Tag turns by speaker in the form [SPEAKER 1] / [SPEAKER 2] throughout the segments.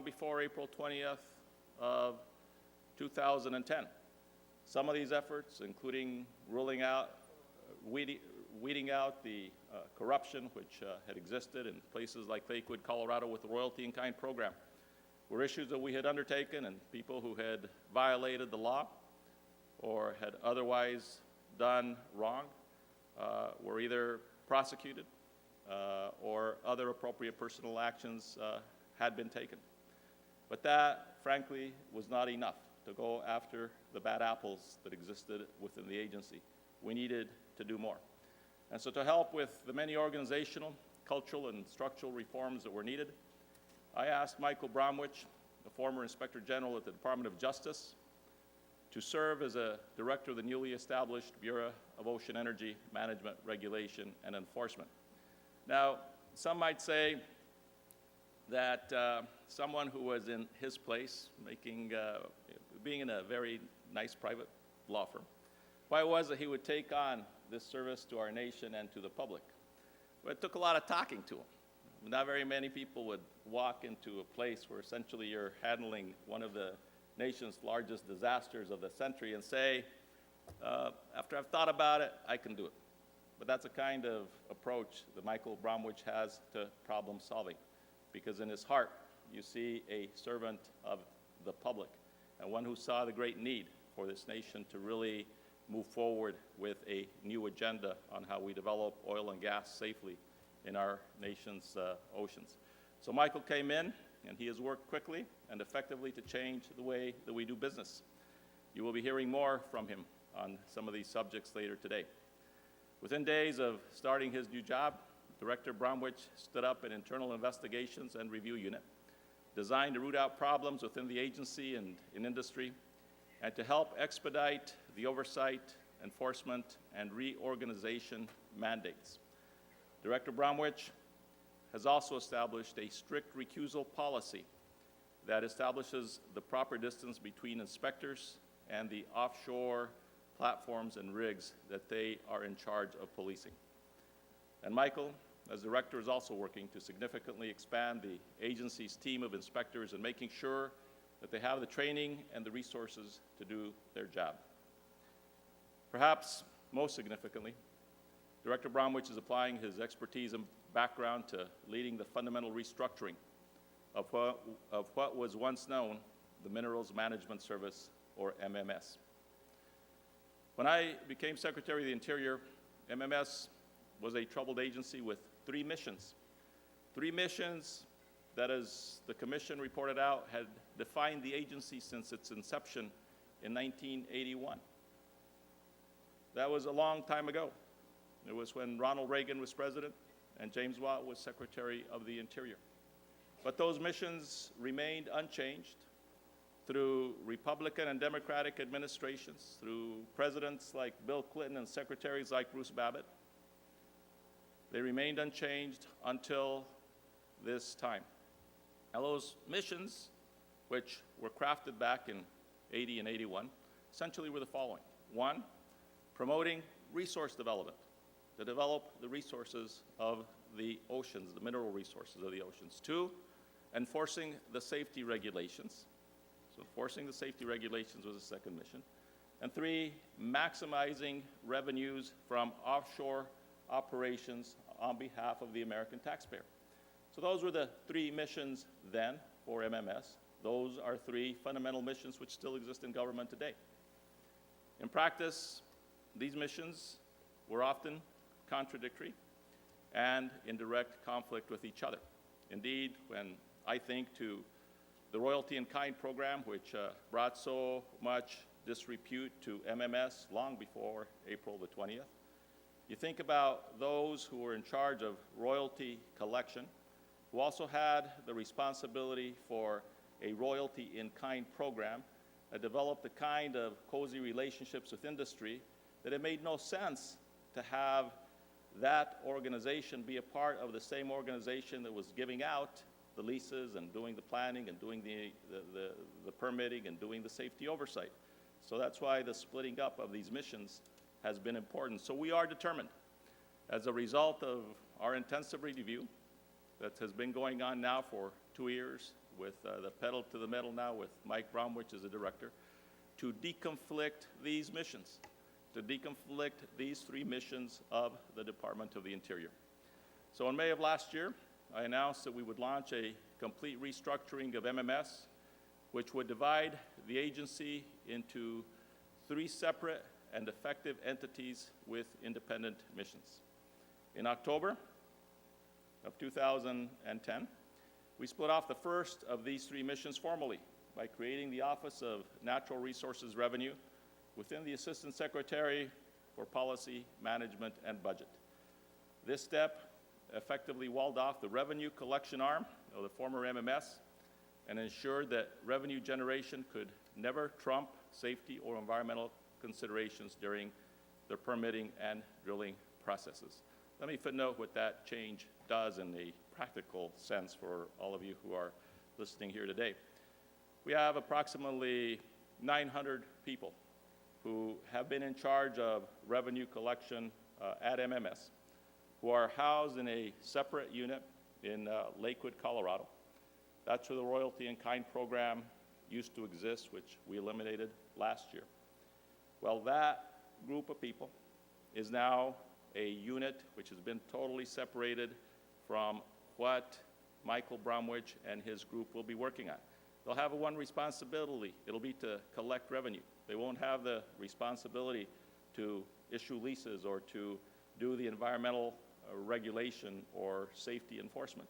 [SPEAKER 1] before April 20th of 2010. Some of these efforts, including weeding out the corruption which had existed in places like Lakewood, Colorado with the Royalty in Kind program, were issues that we had undertaken, and people who had violated the law or had otherwise done wrong were either prosecuted or other appropriate personal actions had been taken. But that, frankly, was not enough to go after the bad apples that existed within the agency. We needed to do more. And so to help with the many organizational, cultural, and structural reforms that were needed, I asked Michael Bromwich, the former Inspector General at the Department of Justice, to serve as a director of the newly established Bureau of Ocean Energy Management, Regulation, and Enforcement. Now, some might say that someone who was in his place, being in a very nice private law firm, why it was that he would take on this service to our nation and to the public. But it took a lot of talking to him. Not very many people would walk into a place where essentially you're handling one of the nation's largest disasters of the century and say, after I've thought about it, I can do it. But that's a kind of approach that Michael Bromwich has to problem solving, because in his heart, you see a servant of the public and one who saw the great need for this nation to really move forward with a new agenda on how we develop oil and gas safely in our nation's oceans. So Michael came in, and he has worked quickly and effectively to change the way that we do business. You will be hearing more from him on some of these subjects later today. Within days of starting his new job, Director Bromwich stood up an internal investigations and review unit designed to root out problems within the agency and in industry, and to help expedite the oversight, enforcement, and reorganization mandates. Director Bromwich has also established a strict recusal policy that establishes the proper distance between inspectors and the offshore platforms and rigs that they are in charge of policing. And Michael, as director, is also working to significantly expand the agency's team of inspectors and making sure that they have the training and the resources to do their job. Perhaps most significantly, Director Bromwich is applying his expertise and background to leading the fundamental restructuring of what was once known the Minerals Management Service, or MMS. When I became Secretary of the Interior, MMS was a troubled agency with three missions. Three missions that, as the Commission reported out, had defined the agency since its inception in 1981. That was a long time ago. It was when Ronald Reagan was president and James Watt was Secretary of the Interior. But those missions remained unchanged through Republican and Democratic administrations, through presidents like Bill Clinton and secretaries like Bruce Babbitt. They remained unchanged until this time. Now, those missions, which were crafted back in 80 and 81, essentially were the following. One, promoting resource development, to develop the resources of the oceans, the mineral resources of the oceans. Two, enforcing the safety regulations. So enforcing the safety regulations was the second mission. And three, maximizing revenues from offshore operations on behalf of the American taxpayer. So those were the three missions then for MMS. Those are three fundamental missions which still exist in government today. In practice, these missions were often contradictory and in direct conflict with each other. Indeed, when I think to the Royalty in Kind program, which brought so much disrepute to MMS long before April the 20th, you think about those who were in charge of royalty collection, who also had the responsibility for a Royalty in Kind program that developed the kind of cozy relationships with industry that it made no sense to have that organization be a part of the same organization that was giving out the leases and doing the planning and doing the permitting and doing the safety oversight. So that's why the splitting up of these missions has been important. So we are determined, as a result of our intensive review that has been going on now for 2 years, with the pedal to the metal now with Mike Bromwich as the director, to deconflict these missions, to deconflict these 3 missions of the Department of the Interior. So in May of last year, I announced that we would launch a complete restructuring of MMS, which would divide the agency into 3 separate and effective entities with independent missions. In October of 2010, we split off the first of these 3 missions formally by creating the Office of Natural Resources Revenue within the Assistant Secretary for Policy, Management, and Budget. This step effectively walled off the revenue collection arm of the former MMS and ensured that revenue generation could never trump safety or environmental considerations during the permitting and drilling processes. Let me footnote what that change does in a practical sense for all of you who are listening here today. We have approximately 900 people who have been in charge of revenue collection at MMS, who are housed in a separate unit in Lakewood, Colorado. That's where the royalty in kind program used to exist, which we eliminated last year. Well, that group of people is now a unit which has been totally separated from what Michael Bromwich and his group will be working on. They'll have one responsibility. It'll be to collect revenue. They won't have the responsibility to issue leases or to do the environmental regulation or safety enforcement.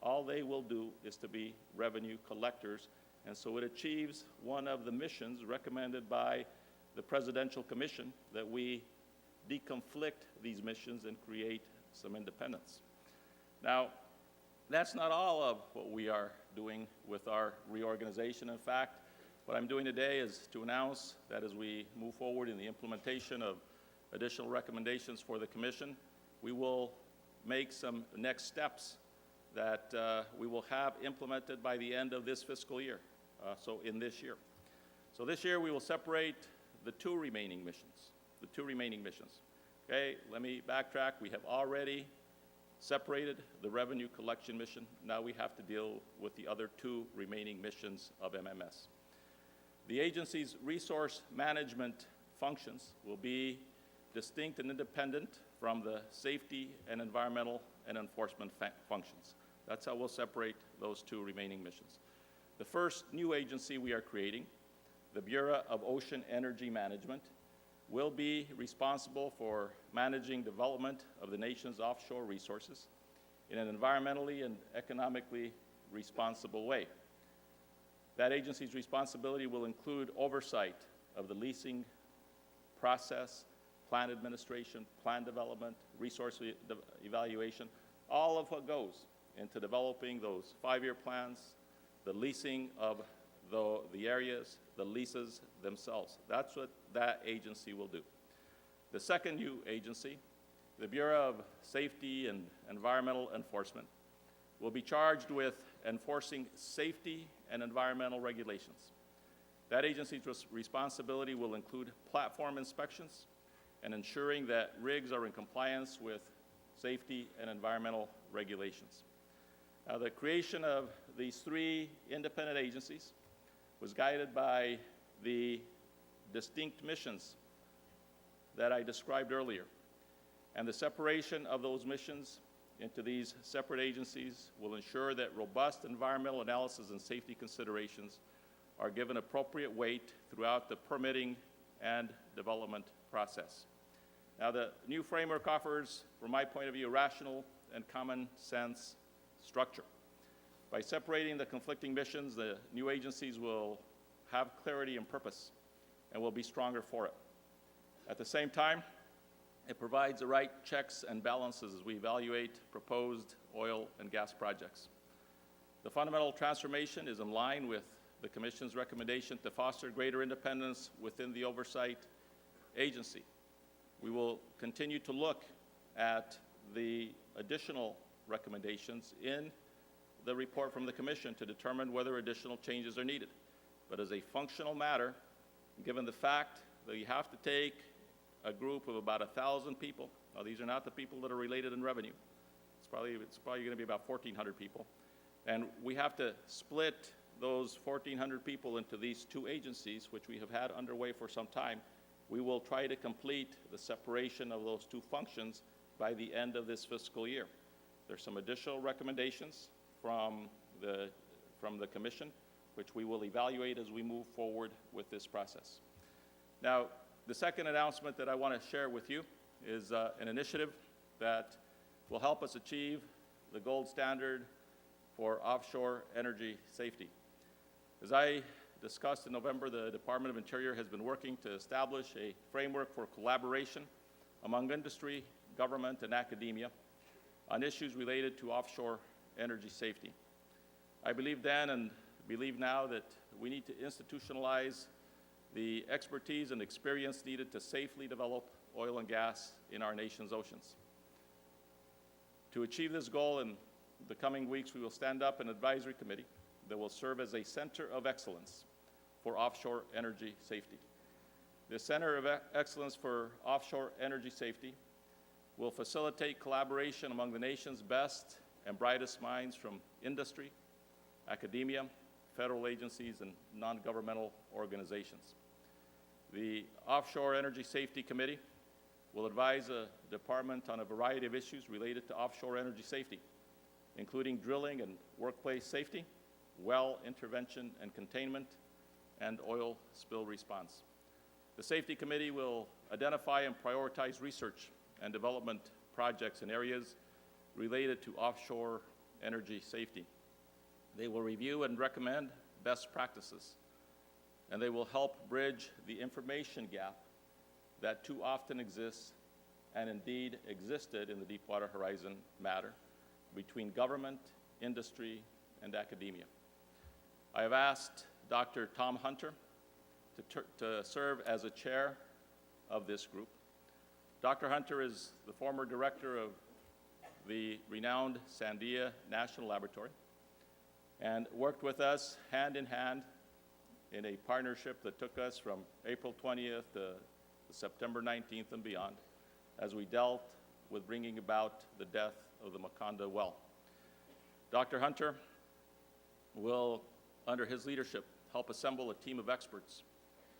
[SPEAKER 1] All they will do is to be revenue collectors, and so it achieves one of the missions recommended by the Presidential Commission, that we deconflict these missions and create some independence. Now, that's not all of what we are doing with our reorganization. In fact, what I'm doing today is to announce that as we move forward in the implementation of additional recommendations for the Commission, we will make some next steps that we will have implemented by the end of this fiscal year, so in this year. So this year we will separate the 2 remaining missions, Okay, let me backtrack. We have already separated the revenue collection mission. Now we have to deal with the other 2 remaining missions of MMS. The agency's resource management functions will be distinct and independent from the safety and environmental and enforcement functions. That's how we'll separate those 2 remaining missions. The first new agency we are creating, the Bureau of Ocean Energy Management, will be responsible for managing development of the nation's offshore resources in an environmentally and economically responsible way. That agency's responsibility will include oversight of the leasing process, plan administration, plan development, resource evaluation, all of what goes into developing those 5-year plans, the leasing of the areas, the leases themselves. That's what that agency will do. The second new agency, the Bureau of Safety and Environmental Enforcement, will be charged with enforcing safety and environmental regulations. That agency's responsibility will include platform inspections and ensuring that rigs are in compliance with safety and environmental regulations. Now, the creation of these 3 independent agencies was guided by the distinct missions that I described earlier. And the separation of those missions into these separate agencies will ensure that robust environmental analysis and safety considerations are given appropriate weight throughout the permitting and development process. Now, the new framework offers, from my point of view, a rational and common sense structure. By separating the conflicting missions, the new agencies will have clarity and purpose and will be stronger for it. At the same time, it provides the right checks and balances as we evaluate proposed oil and gas projects. The fundamental transformation is in line with the Commission's recommendation to foster greater independence within the oversight agency. We will continue to look at the additional recommendations in the report from the Commission to determine whether additional changes are needed. But as a functional matter, given the fact that you have to take a group of about 1,000 people, now these are not the people that are related in revenue, it's probably going to be about 1,400 people, And we have to split those 1,400 people into these two agencies, which we have had underway for some time. We will try to complete the separation of those two functions by the end of this fiscal year. There's some additional recommendations from the Commission, which we will evaluate as we move forward with this process. Now, the second announcement that I want to share with you is an initiative that will help us achieve the gold standard for offshore energy safety. As I discussed in November, the Department of Interior has been working to establish a framework for collaboration among industry, government, and academia on issues related to offshore energy safety. I believe then and believe now that we need to institutionalize the expertise and experience needed to safely develop oil and gas in our nation's oceans. To achieve this goal, in the coming weeks, we will stand up an advisory committee that will serve as a center of excellence for offshore energy safety. The Center of Excellence for Offshore Energy Safety will facilitate collaboration among the nation's best and brightest minds from industry, academia, federal agencies, and non-governmental organizations. The Offshore Energy Safety Committee will advise the department on a variety of issues related to offshore energy safety, including drilling and workplace safety, well intervention and containment, and oil spill response. The Safety Committee will identify and prioritize research and development projects in areas related to offshore energy safety. They will review and recommend best practices, and they will help bridge the information gap that too often exists and indeed existed in the Deepwater Horizon matter between government, industry, and academia. I have asked Dr. Tom Hunter to serve as a chair of this group. Dr. Hunter is the former director of the renowned Sandia National Laboratory and worked with us hand in hand in a partnership that took us from April 20th to September 19th and beyond as we dealt with bringing about the death of the Macondo well. Dr. Hunter will, under his leadership, help assemble a team of experts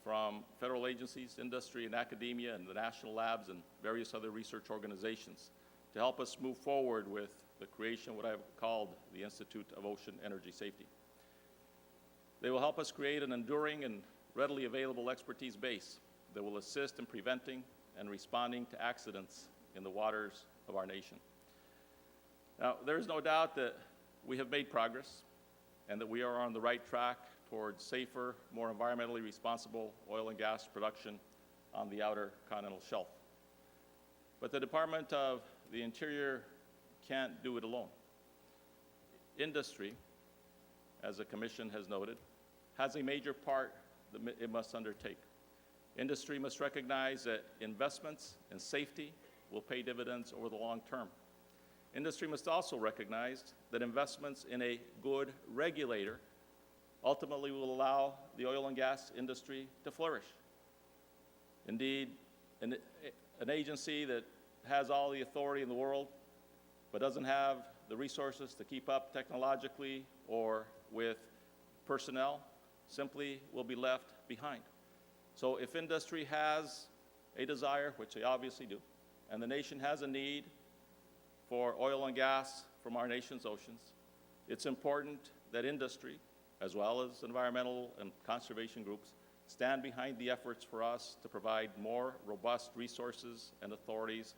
[SPEAKER 1] from federal agencies, industry, and academia, and the national labs and various other research organizations to help us move forward with the creation of what I've called the Institute of Ocean Energy Safety. They will help us create an enduring and readily available expertise base that will assist in preventing and responding to accidents in the waters of our nation. Now, there is no doubt that we have made progress and that we are on the right track towards safer, more environmentally responsible oil and gas production on the outer continental shelf. But the Department of the Interior can't do it alone. Industry, as the Commission has noted, has a major part that it must undertake. Industry must recognize that investments in safety will pay dividends over the long term. Industry must also recognize that investments in a good regulator ultimately will allow the oil and gas industry to flourish. Indeed, an agency that has all the authority in the world but doesn't have the resources to keep up technologically or with personnel simply will be left behind. So if industry has a desire, which they obviously do, and the nation has a need for oil and gas from our nation's oceans, it's important that industry, as well as environmental and conservation groups, stand behind the efforts for us to provide more robust resources and authorities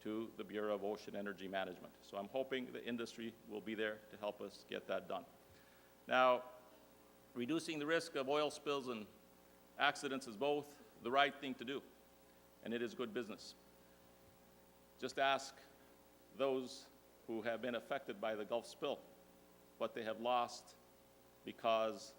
[SPEAKER 1] to the Bureau of Ocean Energy Management. So I'm hoping the industry will be there to help us get that done. Now, reducing the risk of oil spills and accidents is both the right thing to do, and it is good business. Just ask those who have been affected by the Gulf spill what they have lost because